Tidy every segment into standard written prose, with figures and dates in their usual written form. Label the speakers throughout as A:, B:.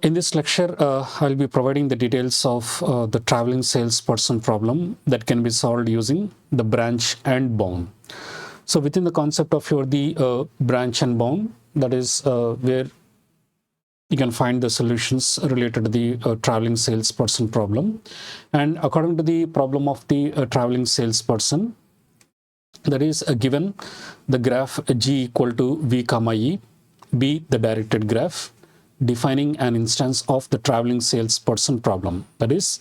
A: In this lecture, I'll be providing the details of the traveling salesperson problem that can be solved using the branch and bound. So within the concept of the branch and bound, that is where you can find the solutions related to the traveling salesperson problem. And according to the problem of the traveling salesperson, that is given the graph G equal to V comma E, be the directed graph, defining an instance of the traveling salesperson problem. That is,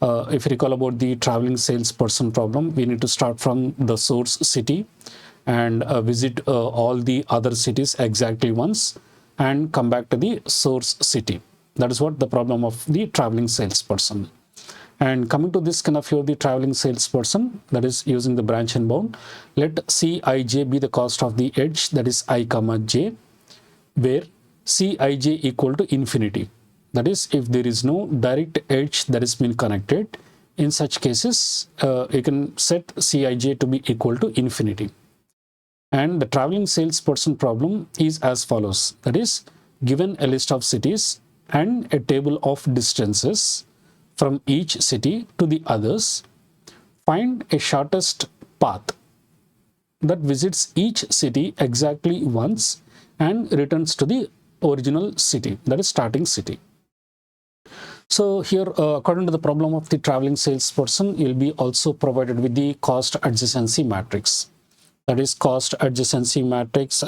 A: if you recall about the traveling salesperson problem, we need to start from the source city and visit all the other cities exactly once and come back to the source city. That is what the problem of the traveling salesperson. And coming to this kind of the traveling salesperson, that is using the branch and bound, let Cij be the cost of the edge, that is I comma j, where Cij equal to infinity. That is, if there is no direct edge that has been connected, in such cases, you can set Cij to be equal to infinity. And the traveling salesperson problem is as follows. That is, given a list of cities and a table of distances from each city to the others, find a shortest path that visits each city exactly once and returns to the original city, that is starting city. So here, according to the problem of the traveling salesperson, you'll be also provided with the cost adjacency matrix. That is cost adjacency matrix,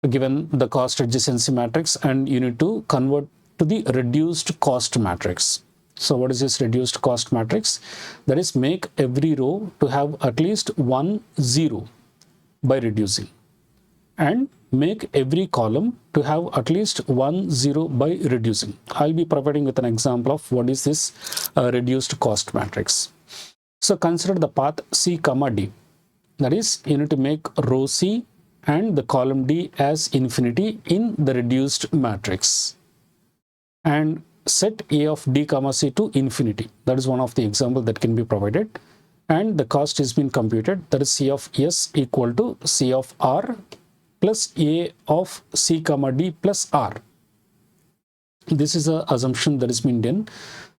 A: given the cost adjacency matrix, and you need to convert to the reduced cost matrix. So what is this reduced cost matrix? That is, make every row to have at least one zero by reducing, and make every column to have at least one zero by reducing. I'll be providing with an example of what is this reduced cost matrix. So consider the path C comma D. That is, you need to make row C and the column D as infinity in the reduced matrix, and set A of D comma C to infinity. That is one of the example that can be provided, and the cost has been computed. That is C of S equal to C of R plus A of C comma D plus R. This is an assumption that has been done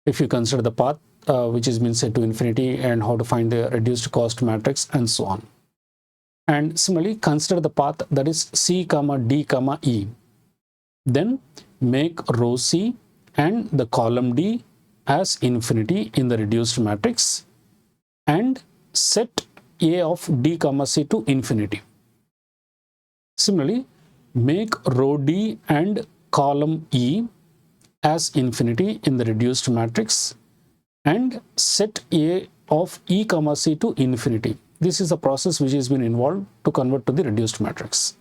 A: if you consider the path which has been set to infinity, and how to find the reduced cost matrix and so on. And similarly, consider the path that is C comma D comma E. Then make row C and the column D as infinity in the reduced matrix, and set A of D comma C to infinity. Similarly, make row D and column E as infinity in the reduced matrix, and set A of E comma C to infinity. This is a process which has been involved to convert to the reduced matrix.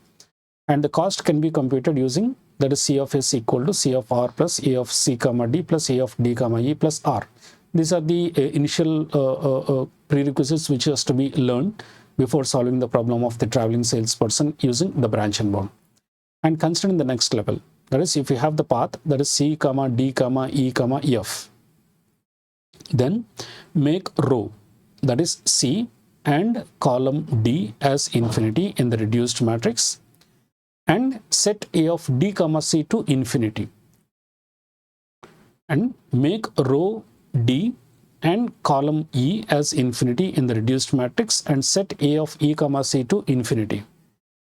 A: And the cost can be computed using, that is, C of S equal to C of R plus A of C comma D plus A of D comma E plus R. These are the initial prerequisites which has to be learned before solving the problem of the traveling salesperson using the branch and bound. And considering the next level, that is, if you have the path that is C comma D comma E comma F, then make row that is C and column D as infinity in the reduced matrix, and set A of D comma C to infinity, and make row D and column E as infinity in the reduced matrix, and set A of E comma C to infinity.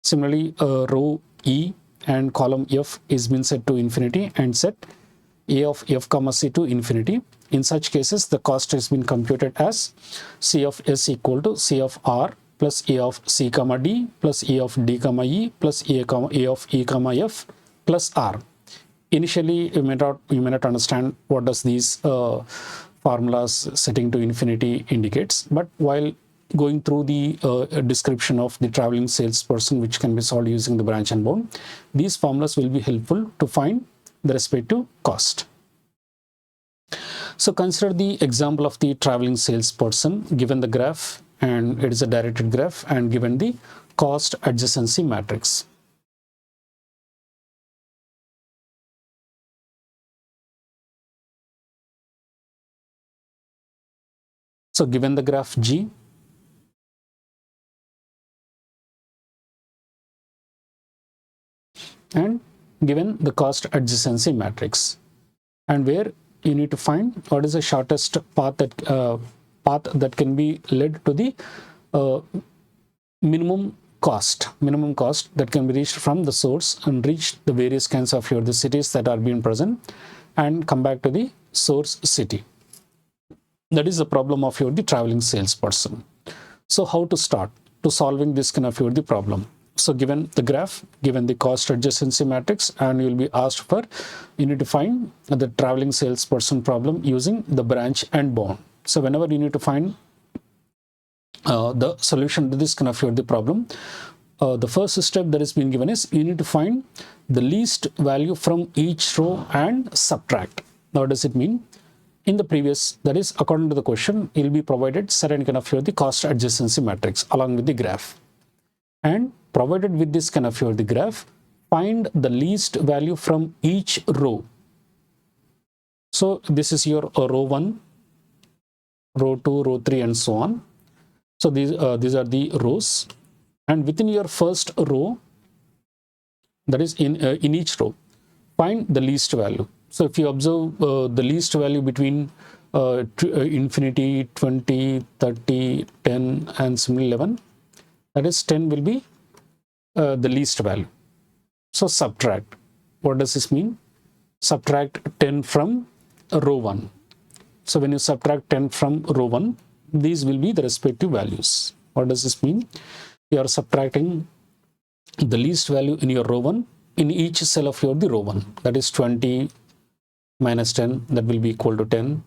A: Similarly, row E and column F is been set to infinity, and set A of F comma C to infinity. In such cases, the cost has been computed as C of S equal to C of R plus A of C comma D plus A of D comma E plus A of E comma F plus R. Initially, you may not understand what does these formulas setting to infinity indicates, but while going through the description of the traveling salesperson, which can be solved using the branch and bound, these formulas will be helpful to find the respective cost. So consider the example of the traveling salesperson, given the graph, and it is a directed graph, and given the cost adjacency matrix. So given the graph G, and given the cost adjacency matrix, and where you need to find what is the shortest path that can be led to the minimum cost that can be reached from the source and reach the various kinds of the cities that are being present and come back to the source city. That is the problem of the traveling salesperson. So how to start to solving this kind of the problem? So given the graph, given the cost adjacency matrix, and you'll be asked for, you need to find the traveling salesperson problem using the branch and bound. So whenever you need to find the solution to this kind of the problem, the first step that is being given is you need to find the least value from each row and subtract. Now, what does it mean? In the previous, that is according to the question, you'll be provided certain kind of the cost adjacency matrix along with the graph, and provided with this kind of the graph, find the least value from each row. So this is your row 1, row 2, row 3, and so on. So these are the rows, and within your first row, that is in each row, find the least value. So if you observe the least value between infinity, 20, 30, 10, and similarly 11, that is 10 will be the least value. So subtract. What does this mean? Subtract 10 from row 1. So when you subtract 10 from row 1, these will be the respective values. What does this mean? You are subtracting the least value in your row 1 in each cell of the row 1. That is 20 minus 10, that will be equal to 10.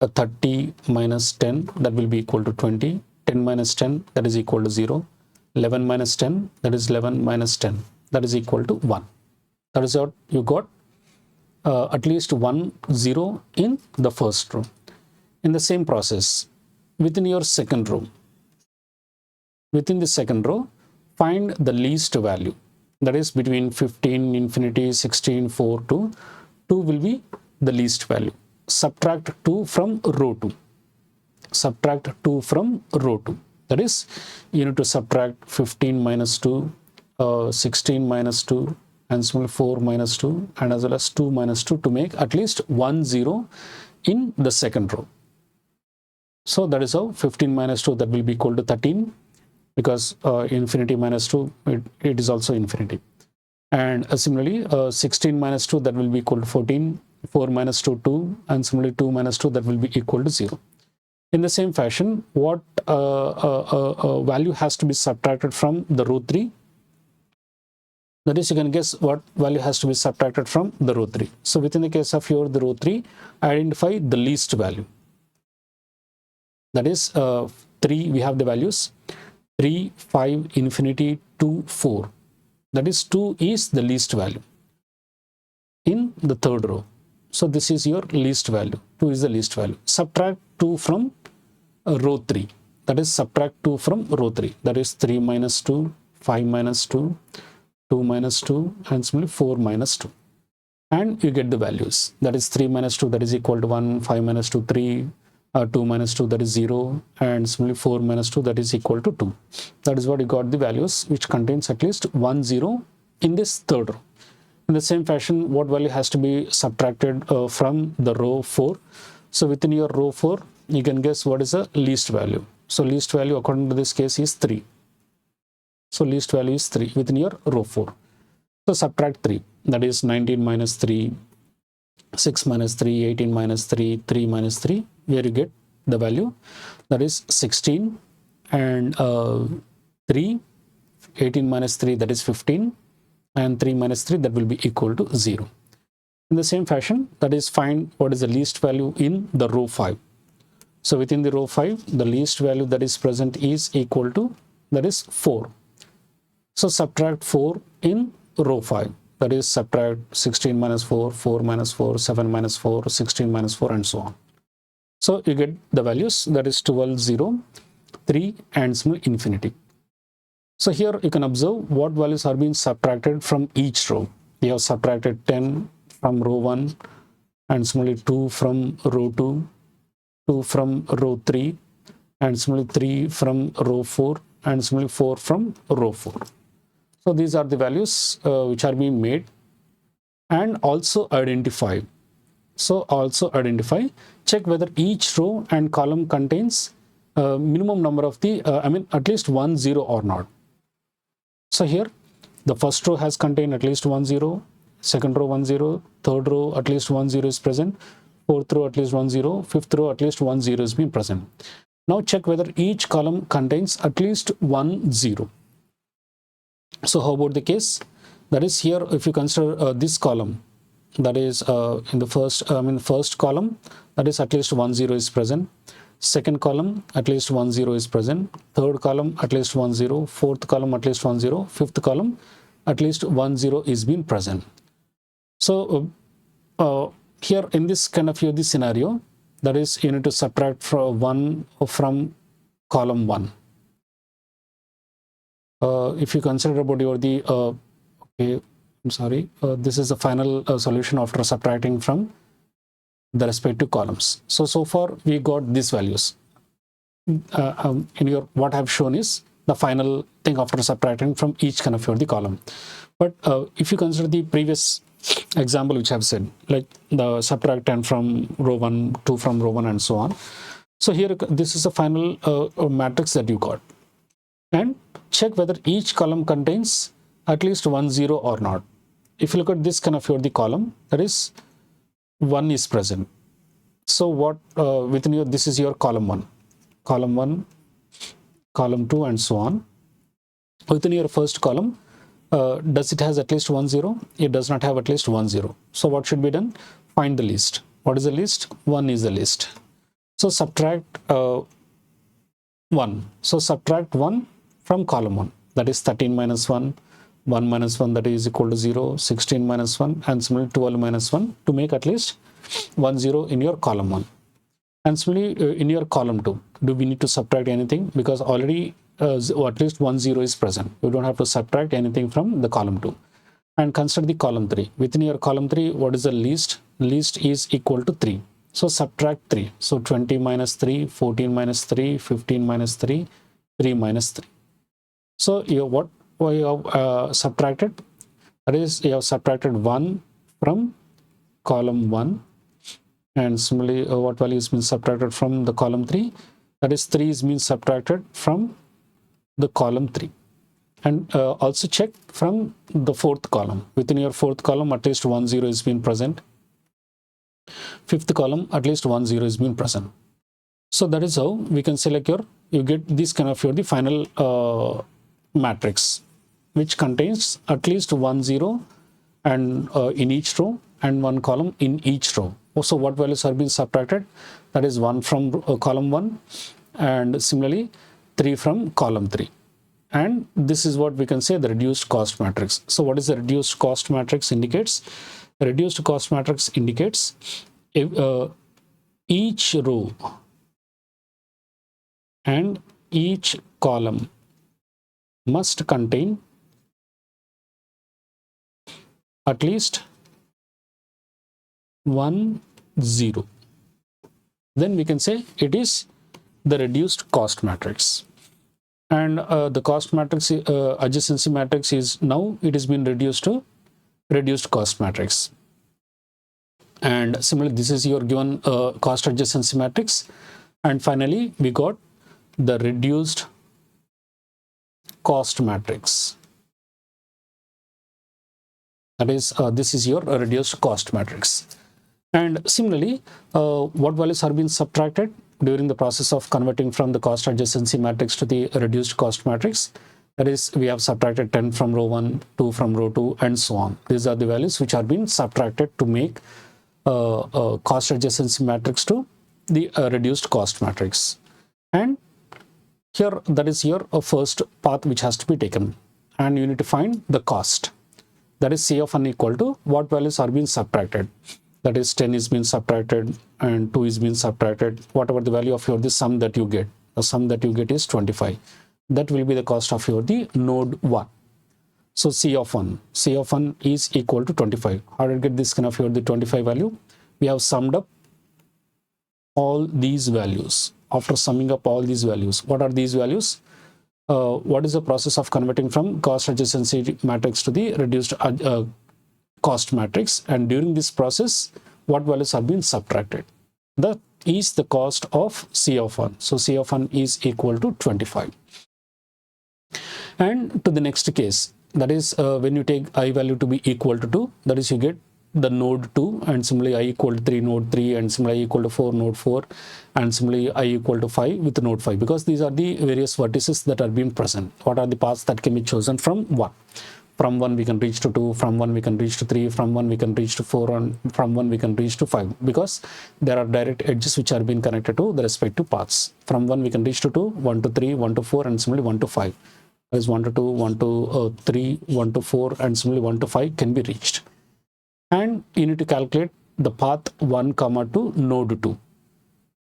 A: 30 minus 10, that will be equal to 20. 10 minus 10, that is equal to 0. 11 minus 10, that is 11 minus 10, that is equal to 1. That is what you got, at least 1 0 in the first row. In the same process, within your second row, within the second row, find the least value. That is between 15, infinity, 16, 4, 2. 2 will be the least value. Subtract 2 from row 2. Subtract 2 from row 2. That is, you need to subtract 15 minus 2, 16 minus 2, and 4 minus 2, and as well as 2 minus 2 to make at least 1 0 in the second row. So that is how 15 minus 2, that will be equal to 13, because infinity minus 2, it is also infinity. And similarly, 16 minus 2, that will be equal to 14, 4 minus 2, 2, and similarly 2 minus 2, that will be equal to 0. In the same fashion, what value has to be subtracted from the row 3? That is, you can guess what value has to be subtracted from the row 3. So within the case of the row 3, identify the least value. That is 3, we have the values 3, 5, infinity, 2, 4. That is 2 is the least value in the third row. So this is your least value. 2 is the least value. Subtract 2 from row 3. That is, subtract 2 from row 3. That is 3 minus 2, 5 minus 2, 2 minus 2, and similarly 4 minus 2. And you get the values. That is 3 minus 2, that is equal to 1, 5 minus 2, 3, 2 minus 2, that is 0, and similarly 4 minus 2, that is equal to 2. That is what you got the values, which contains at least 1 0 in this third row. In the same fashion, what value has to be subtracted from the row 4? So within your row 4, you can guess what is the least value. So least value according to this case is 3. So least value is 3 within your row 4. So subtract 3. That is 19 minus 3, 6 minus 3, 18 minus 3, 3 minus 3, where you get the value. That is 16, and 3, 18 minus 3, that is 15, and 3 minus 3, that will be equal to 0. In the same fashion, that is, find what is the least value in the row 5. So within the row 5, the least value that is present is equal to, that is 4. So subtract 4 in row 5. That is, subtract 16 minus 4, 4 minus 4, 7 minus 4, 16 minus 4, and so on. So you get the values, that is 12, 0, 3, and similar infinity. So here you can observe what values are being subtracted from each row. You have subtracted 10 from row 1, and similarly 2 from row 2, 2 from row 3, and similarly 3 from row 4, and similarly 4 from row 4. So these are the values which are being made and also identify. So also identify, check whether each row and column contains minimum number of the at least 1 0 or not. So here the first row has contained at least 1 0, second row 1 0, third row at least 1 0 is present, fourth row at least 1 0, fifth row at least 1 0 is being present. Now check whether each column contains at least 1 0. So how about the case? That is, here if you consider this column, that is in the first column, that is at least 1 0 is present, second column at least 1 0 is present, third column at least 1 0, fourth column at least 1 0, fifth column at least 1 0 is being present. So here in this kind of this scenario, that is, you need to subtract from 1 from column 1. If you consider about your okay, I'm sorry, this is the final solution after subtracting from the respective columns. So far we got these values. In your what I've shown is the final thing after subtracting from each kind of the column. But if you consider the previous example which I've said, like the subtract 10 from row 1, 2 from row 1, and so on. So here this is the final matrix that you got, and check whether each column contains at least 1 0 or not. If you look at this kind of the column, that is 1 is present. So what within your, this is your column 1, column 2, and so on. Within your first column, does it has at least 1 0? It does not have at least 1 0. So what should be done? Find the least. What is the least? 1 is the least. So subtract 1. So subtract 1 from column 1, that is 13 minus 1, 1 minus 1, that is equal to 0, 16 minus 1, and similarly 12 minus 1, to make at least 1 0 in your column 1. And similarly in your column 2, do we need to subtract anything? Because already at least 1 0 is present. You don't have to subtract anything from the column 2. And consider the column 3. Within your column 3, what is the least? Least is equal to 3. So subtract 3. So 20 minus 3, 14 minus 3, 15 minus 3, 3 minus 3. So what you have subtracted? That is, you have subtracted 1 from column 1, and similarly what value is being subtracted from the column 3? That is 3 is being subtracted from the column 3. And also check from the fourth column. Within your fourth column, at least 1 0 is being present. Fifth column, at least 1 0 is being present. So that is how we can select you get this kind of the final matrix, which contains at least 1 0 and in each row, and 1 column in each row. Also, what values are being subtracted? That is 1 from column 1, and similarly 3 from column 3. And this is what we can say the reduced cost matrix. So what is the reduced cost matrix indicates? The reduced cost matrix indicates if, each row and each column must contain at least 1 0. Then we can say it is the reduced cost matrix. And the cost matrix, adjacency matrix, is now it has been reduced to reduced cost matrix. And similarly, this is your given cost adjacency matrix. And finally, we got the reduced cost matrix. That is, this is your reduced cost matrix. And similarly, what values are being subtracted during the process of converting from the cost adjacency matrix to the reduced cost matrix? That is, we have subtracted 10 from row 1, 2 from row 2, and so on. These are the values which are being subtracted to make cost adjacency matrix to the reduced cost matrix. And here, that is your first path which has to be taken, and you need to find the cost. That is, C of n equal to what values are being subtracted. That is, 10 is being subtracted and 2 is being subtracted. Whatever the value of the sum that you get, the sum that you get is 25. That will be the cost of the node 1. So C of 1 is equal to 25. How did I get this kind of the 25 value? We have summed up all these values. After summing up all these values, what are these values? What is the process of converting from cost adjacency matrix to the reduced cost matrix, and during this process, what values have been subtracted? That is the cost of C of 1. So C of 1 is equal to 25. And to the next case, that is when you take I value to be equal to 2, that is you get the node 2, and similarly I equal to 3 node 3, and similarly I equal to 4 node 4, and similarly I equal to 5 with node 5, because these are the various vertices that are being present. What are the paths that can be chosen from 1? From 1 we can reach to 2, from 1 we can reach to 3, from 1 we can reach to 4, and from 1 we can reach to 5, because there are direct edges which are being connected to the respective paths. From 1 we can reach to 2, 1 to 3, 1 to 4, and similarly 1 to 5. That is 1 to 2, 1 to 3, 1 to 4, and similarly 1 to 5 can be reached. And you need to calculate the path 1 comma to node 2.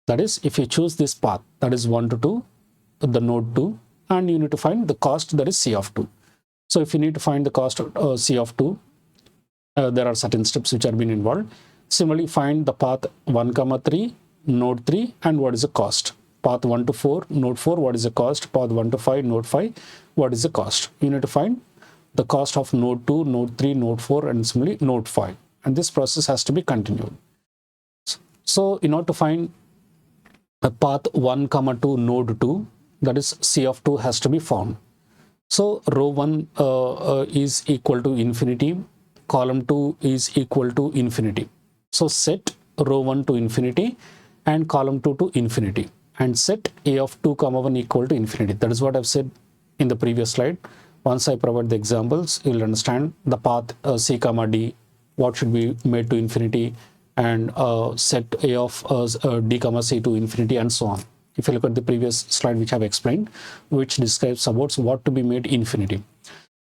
A: That is, if you choose this path, that is 1 to 2, the node 2, and you need to find the cost, that is C of 2. So if you need to find the cost of C of 2, there are certain steps which are being involved. Similarly, find the path 1 comma 3, node 3, and what is the cost. Path 1 to 4, node 4, what is the cost. Path 1 to 5, node 5, what is the cost. You need to find the cost of node 2, node 3, node 4, and similarly node 5. And this process has to be continued. So in order to find a path 1 comma 2, node 2, that is C of 2 has to be found. So row 1 is equal to infinity, column 2 is equal to infinity. So set row 1 to infinity and column 2 to infinity, and set A of 2 comma 1 equal to infinity. That is what I've said in the previous slide. Once I provide the examples, you'll understand the path C comma D, what should be made to infinity, and set A of D comma C to infinity, and so on. If you look at the previous slide which I've explained, which describes about what to be made infinity.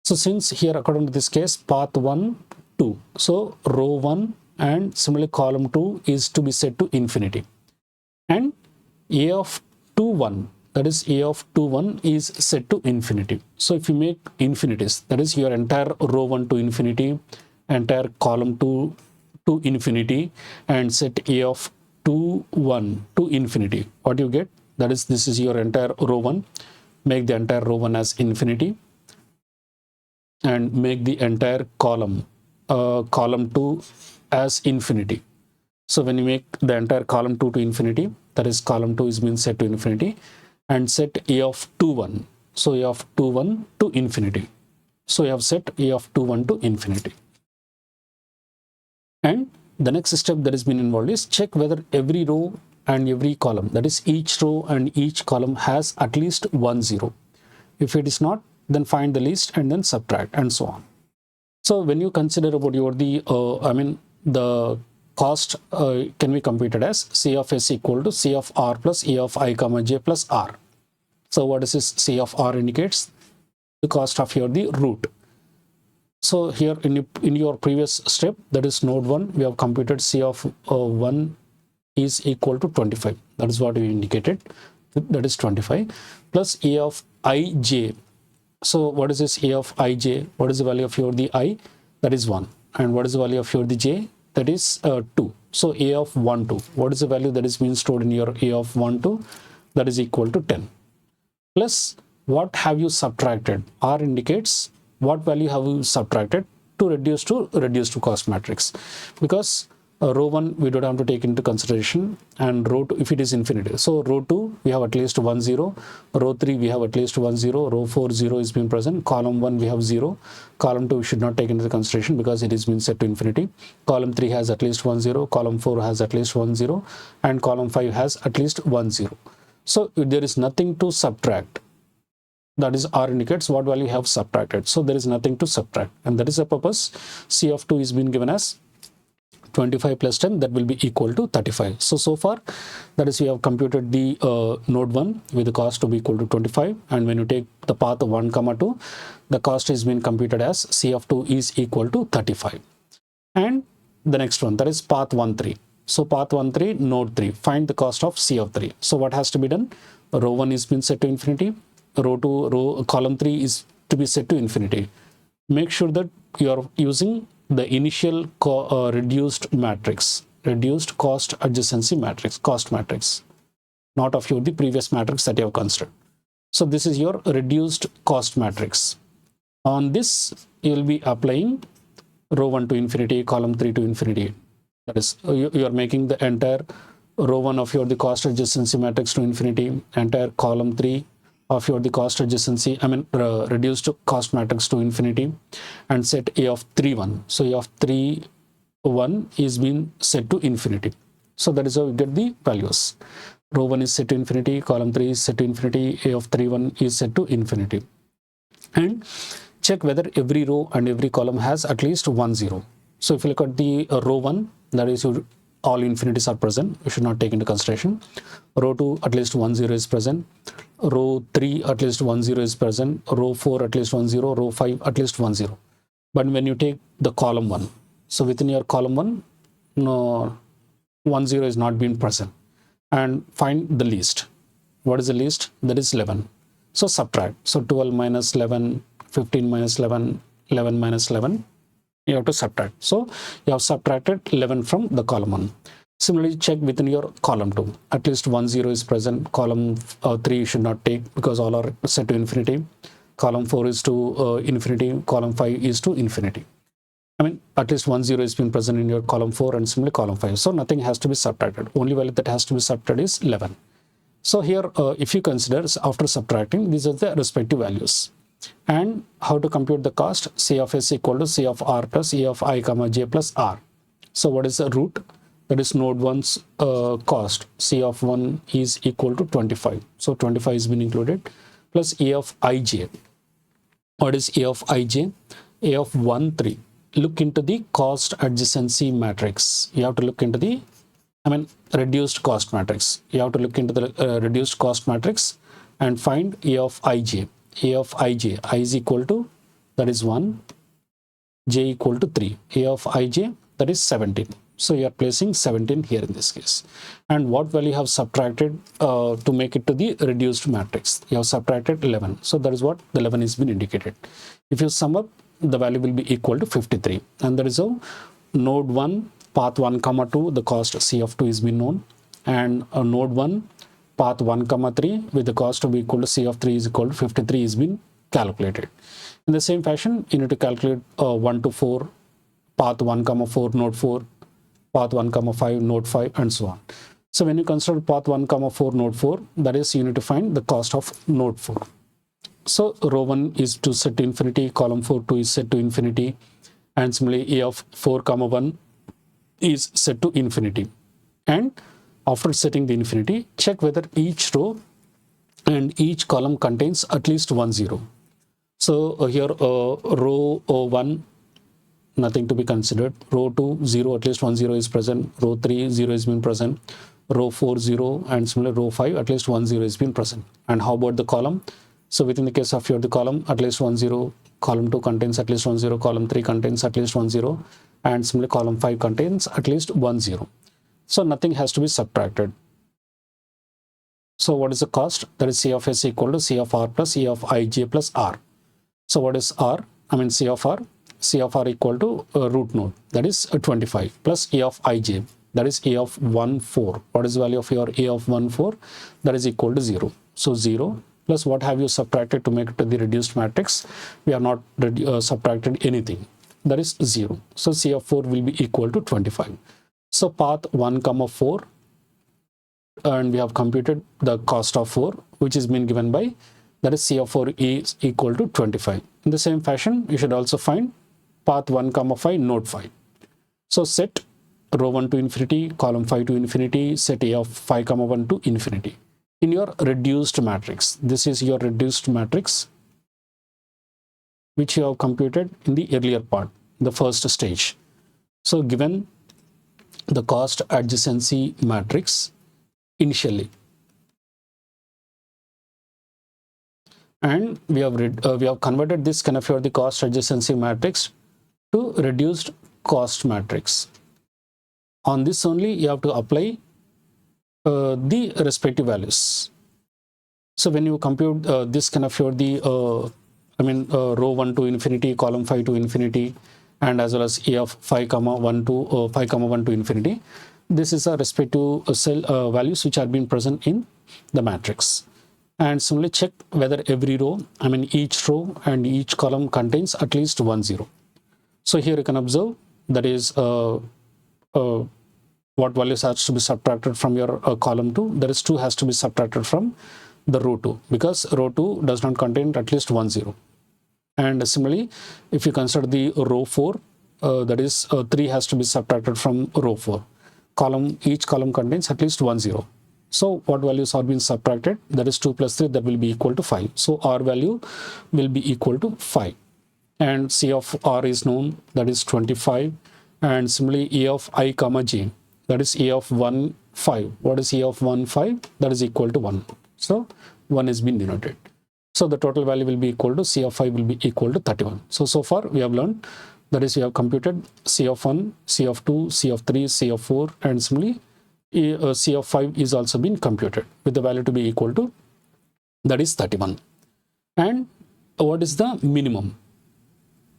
A: So since here, according to this case, path 1, 2. So row 1 and similarly column 2 is to be set to infinity. And A of 2, 1, that is A of 2, 1 is set to infinity. So if you make infinities, that is your entire row 1 to infinity, entire column 2 to infinity, and set A of 2, 1 to infinity, what you get? That is, this is your entire row 1. Make the entire row 1 as infinity, and make the entire column 2 as infinity. So when you make the entire column 2 to infinity, that is column 2 is being set to infinity, and set A of 2, 1. So A of 2, 1 to infinity. So you have set A of 2, 1 to infinity. And the next step that has been involved is check whether every row and every column, that is each row and each column, has at least 1 0. If it is not, then find the least and then subtract, and so on. So when you consider about your the cost can be computed as C of S equal to C of R plus A of I comma J plus R. So what is this? C of R indicates the cost of the root. So here in your previous step, that is node 1, we have computed C of 1 is equal to 25. That is what we indicated. That is 25 plus A of ij. So what is this A of ij? What is the value of the I? That is 1. And what is the value of the j? That is 2. So A of 1, 2. What is the value that is being stored in your A of 1, 2? That is equal to 10. Plus, what have you subtracted? R indicates what value have you subtracted to reduce to cost matrix. Because row 1 we don't have to take into consideration, and row 2 if it is infinity. So row 2 we have at least 1 0, row 3 we have at least 1 0, row 4 0 is being present, column 1 we have 0, column 2 we should not take into consideration because it is being set to infinity, column 3 has at least 1 0, column 4 has at least 1 0, and column 5 has at least 1 0. So there is nothing to subtract. That is, R indicates what value you have subtracted. So there is nothing to subtract, and that is the purpose. C of 2 is being given as 25 plus 10, that will be equal to 35. So far, that is, we have computed the node 1 with the cost to be equal to 25, and when you take the path 1 comma 2, the cost is being computed as C of 2 is equal to 35. And the next one, that is path 1 3. So path 1 3, node 3, find the cost of C of 3. So what has to be done? Row 1 is being set to infinity, column 3 is to be set to infinity. Make sure that you are using the initial reduced cost adjacency matrix, cost matrix, not of the previous matrix that you have considered. So this is your reduced cost matrix. On this, you will be applying row 1 to infinity, column 3 to infinity. That is, you are making the entire row 1 of your the cost adjacency matrix to infinity, entire column 3 of your the cost adjacency, reduced cost matrix to infinity, and set A of 3 1. So A of 3 1 is being set to infinity. So that is how you get the values. Row 1 is set to infinity, column 3 is set to infinity, A of 3 1 is set to infinity. And check whether every row and every column has at least 1 0. So if you look at the row 1, that is all infinities are present, you should not take into consideration. Row 2, at least 1 0 is present. Row 3, at least 1 0 is present. Row 4, at least 1 0. Row 5, at least 1 0. But when you take the column 1, so within your column 1, no, 1 0 is not being present. And find the least. What is the least? That is 11. So subtract. So 12 minus 11, 15 minus 11, 11 minus 11, you have to subtract. So you have subtracted 11 from the column 1. Similarly, check within your column 2. At least 1 0 is present. Column 3 you should not take because all are set to infinity. Column 4 is to infinity. Column 5 is to infinity. At least 1 0 is been present in your column 4 and similarly column 5. So nothing has to be subtracted. Only value that has to be subtracted is 11. So here, if you consider after subtracting, these are the respective values. And how to compute the cost? C of S equal to C of R plus E of I comma J plus R. So what is the root? That is node 1's cost. C of 1 is equal to 25. So 25 is been included plus E of IJ. What is E of IJ? A of 1, 3. Look into the cost adjacency matrix. You have to look into the reduced cost matrix. You have to look into the reduced cost matrix and find A of IJ. A of IJ, I is equal to, that is 1, J equal to 3. A of IJ, that is 17. So you are placing 17 here in this case. And what value you have subtracted to make it to the reduced matrix? You have subtracted 11. So that is what the 11 is been indicated. If you sum up, the value will be equal to 53. And that is how node 1, path 1 comma 2, the cost C of 2 is been known. And node 1, path 1 comma 3 with the cost to be equal to C of 3 is equal to 53 is been calculated. In the same fashion, you need to calculate 1 to 4, path 1 comma 4, node 4, path 1 comma 5, node 5, and so on. So when you consider path 1 comma 4, node 4, that is, you need to find the cost of node 4. So row 1 is to set to infinity, column 4 2 is set to infinity, and similarly A of 4 comma 1 is set to infinity. And after setting the infinity, check whether each row and each column contains at least 1 0. So here row 1, nothing to be considered. Row 2, 0, at least 1 0 is present. Row 3, 0 is been present. Row 4, 0, and similar row 5, at least 1 0 is been present. And how about the column? So within the case of your the column, at least 1 0, column 2 contains at least 1 0, column 3 contains at least 1 0, and similarly column 5 contains at least 1 0. So nothing has to be subtracted. So what is the cost? That is C of S equal to C of R plus E of IJ plus R. So what is R? C of R. C of R equal to root node, that is 25, plus A of IJ, that is A of 1 4. What is the value of your A of 1 4? That is equal to 0. So 0 plus what have you subtracted to make it to the reduced matrix? We have not subtracted anything, that is 0. So C of 4 will be equal to 25. So path 1 comma 4, and we have computed the cost of 4, which is been given by, that is C of 4 is equal to 25. In the same fashion, you should also find path 1 comma 5, node 5. So set row 1 to infinity, column 5 to infinity, set A of 5 comma 1 to infinity. In your reduced matrix, this is your reduced matrix, which you have computed in the earlier part, the first stage. So given the cost adjacency matrix initially, and we have converted this kind of the cost adjacency matrix to reduced cost matrix. On this only you have to apply the respective values. So when you compute this kind of the row 1 to infinity, column 5 to infinity, and as well as A of 5 comma 1 to 5 comma 1 to infinity, this is a respective cell values which are being present in the matrix. And similarly check whether every row, each row and each column contains at least 1 0. So here you can observe that is what values has to be subtracted from your column 2. There is 2 has to be subtracted from the row 2 because row 2 does not contain at least 1 0. And similarly, if you consider the row 4, that is 3 has to be subtracted from row 4. Each column contains at least 1 0. So what values are being subtracted? That is 2 plus 3, that will be equal to 5. So R value will be equal to 5. And C of R is known, that is 25. And similarly, A of I comma J, that is A of 1 5. What is A of 1 5? That is equal to 1. So 1 is being denoted. So the total value will be equal to C of 5 will be equal to 31. So far we have learned, that is we have computed C of 1, C of 2, C of 3, C of 4, and similarly C of 5 is also been computed with the value to be equal to, that is 31. And what is the minimum?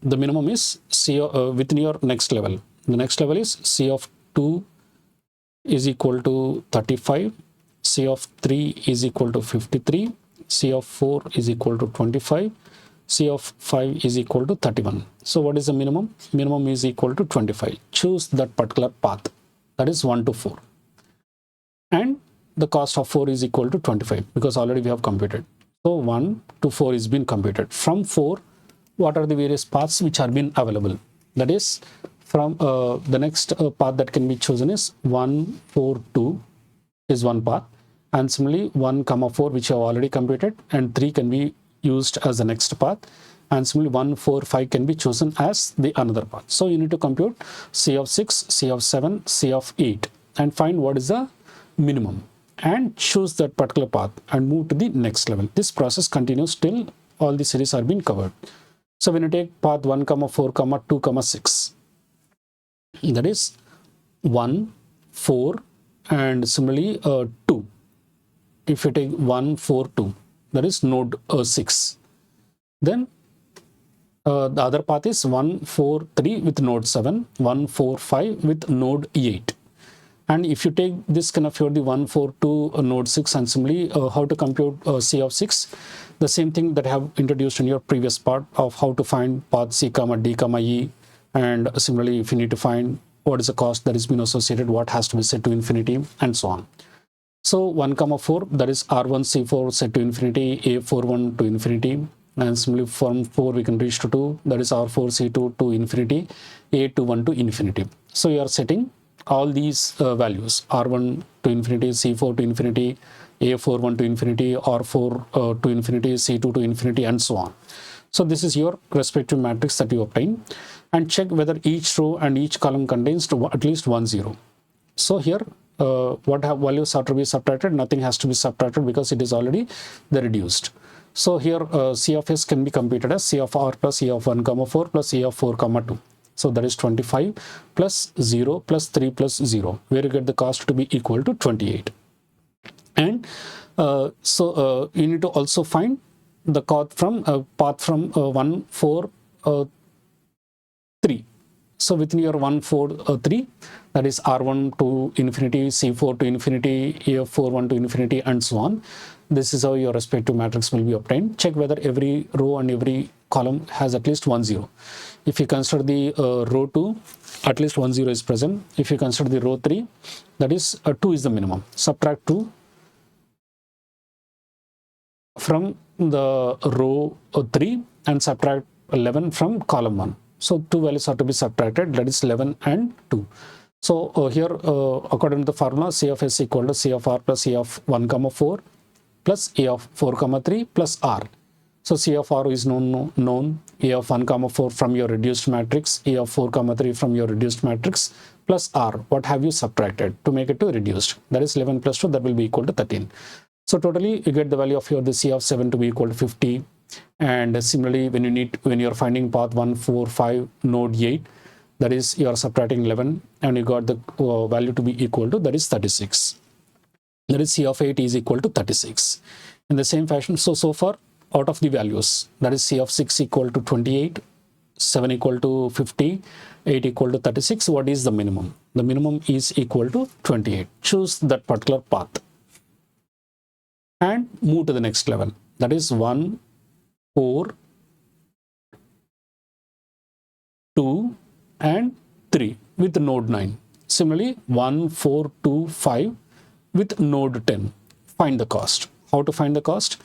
A: The minimum is C within your next level. The next level is C of 2 is equal to 35, C of 3 is equal to 53, C of 4 is equal to 25, C of 5 is equal to 31. So what is the minimum? Minimum is equal to 25. Choose that particular path, that is 1 to 4. And the cost of 4 is equal to 25 because already we have computed. So 1 to 4 is been computed. From 4, what are the various paths which are being available? That is, from the next path that can be chosen is 1 4 2 is one path, and similarly 1 comma 4 which I have already computed, and 3 can be used as the next path, and similarly 1 4 5 can be chosen as the another path. So you need to compute C of 6, C of 7, C of 8 and find what is the minimum and choose that particular path and move to the next level. This process continues till all the series are being covered. So when you take path 1 comma 4 comma 2 comma 6, that is 1 4 and similarly 2. If you take 1 4 2, that is node 6. Then the other path is 1 4 3 with node 7, 1 4 5 with node 8. And if you take this kind of the 1 4 2 node 6, and similarly how to compute C of 6, the same thing that I have introduced in your previous part of how to find path C comma D comma E, and similarly if you need to find what is the cost that is been associated, what has to be set to infinity, and so on. So 1 comma 4, that is R1 C4 set to infinity, A41 to infinity, and similarly from 4 we can reach to 2, that is R4 C2 to infinity, A21 to infinity. So you are setting all these values, R1 to infinity, C4 to infinity, A41 to infinity, R4 to infinity, C2 to infinity, and so on. So this is your respective matrix that you obtain, and check whether each row and each column contains at least 1 0. So here what have values have to be subtracted? Nothing has to be subtracted because it is already the reduced. So here C of S can be computed as C of R plus C of 1 comma 4 plus C of 4 comma 2. So that is 25 plus 0 plus 3 plus 0, where you get the cost to be equal to 28. And you need to also find the path from 1 4 3. So within your 1 4 3, that is R1 to infinity, C4 to infinity, A41 to infinity, and so on. This is how your respective matrix will be obtained. Check whether every row and every column has at least 1 0. If you consider the row 2, at least 1 0 is present. If you consider the row 3, that is 2 is the minimum. Subtract 2 from the row 3 and subtract 11 from column 1. So 2 values are to be subtracted, that is 11 and 2. So here according to the formula, C of S equal to C of R plus C of 1 comma 4 plus A of 4 comma 3 plus R. So C of R is known, A of 1 comma 4 from your reduced matrix, A of 4 comma 3 from your reduced matrix, plus R. What have you subtracted to make it to reduced? That is 11 plus 2, that will be equal to 13. So totally you get the value of the C of 7 to be equal to 50. And similarly when you're finding path 1 4 5 node 8, that is you are subtracting 11 and you got the value to be equal to, that is 36. That is C of 8 is equal to 36. In the same fashion, so far out of the values, that is C of 6 equal to 28, 7 equal to 50, 8 equal to 36. What is the minimum? The minimum is equal to 28. Choose that particular path and move to the next level. That is 1 4 2, and 3 with node 9. Similarly, 1, 4, 2, 5 with node 10. Find the cost. How to find the cost?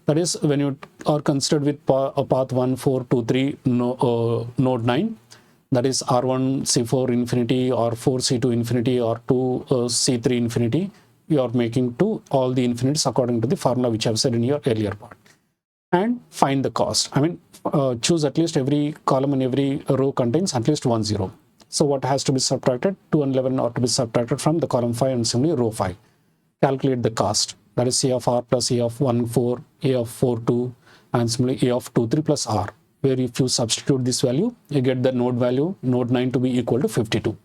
A: That is, when you are considered with path 1, 4, 2, 3, node 9, that is R1 C4 infinity or 4 C2 infinity or 2 C3 infinity, you are making to all the infinities according to the formula which I have said in your earlier part. And find the cost. I mean, choose at least every column and every row contains at least 1 0. So what has to be subtracted? 2 and 11 are to be subtracted from the column 5 and similarly row 5. Calculate the cost. That is C of R plus A of 1 4, A of 4 2, and similarly A of 2 3 plus R. Where if you substitute this value, you get the node value, node 9 to be equal to 52.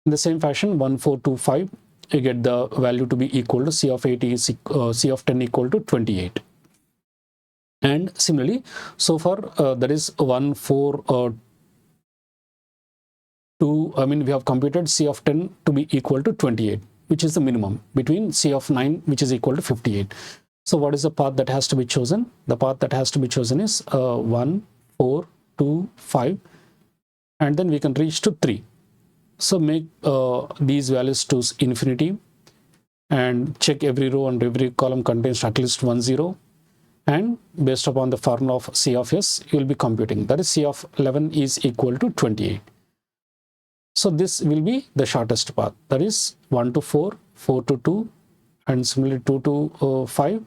A: In the same fashion, 1 4 2 5, you get the value to be equal to C of 8 is C of 10 equal to 28. And similarly, so far that is 1 4 2, I mean, we have computed C of 10 to be equal to 28, which is the minimum between C of 9, which is equal to 58. So what is the path that has to be chosen? The path that has to be chosen is 1 4 2 5, and then we can reach to 3. So make these values to infinity and check every row and every column contains at least 1 0. And based upon the formula of C of S, you will be computing. That is, C of 11 is equal to 28. So this will be the shortest path. That is 1 to 4, 4 to 2, and similarly 2 to 5,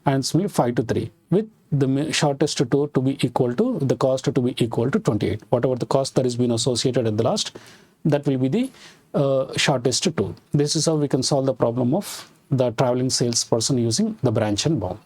A: and similarly 5 to 3, with the shortest tour to be equal to the cost to be equal to 28. Whatever the cost that is been associated at the last, that will be the shortest tour. This is how we can solve the problem of the traveling salesperson using the branch and bound.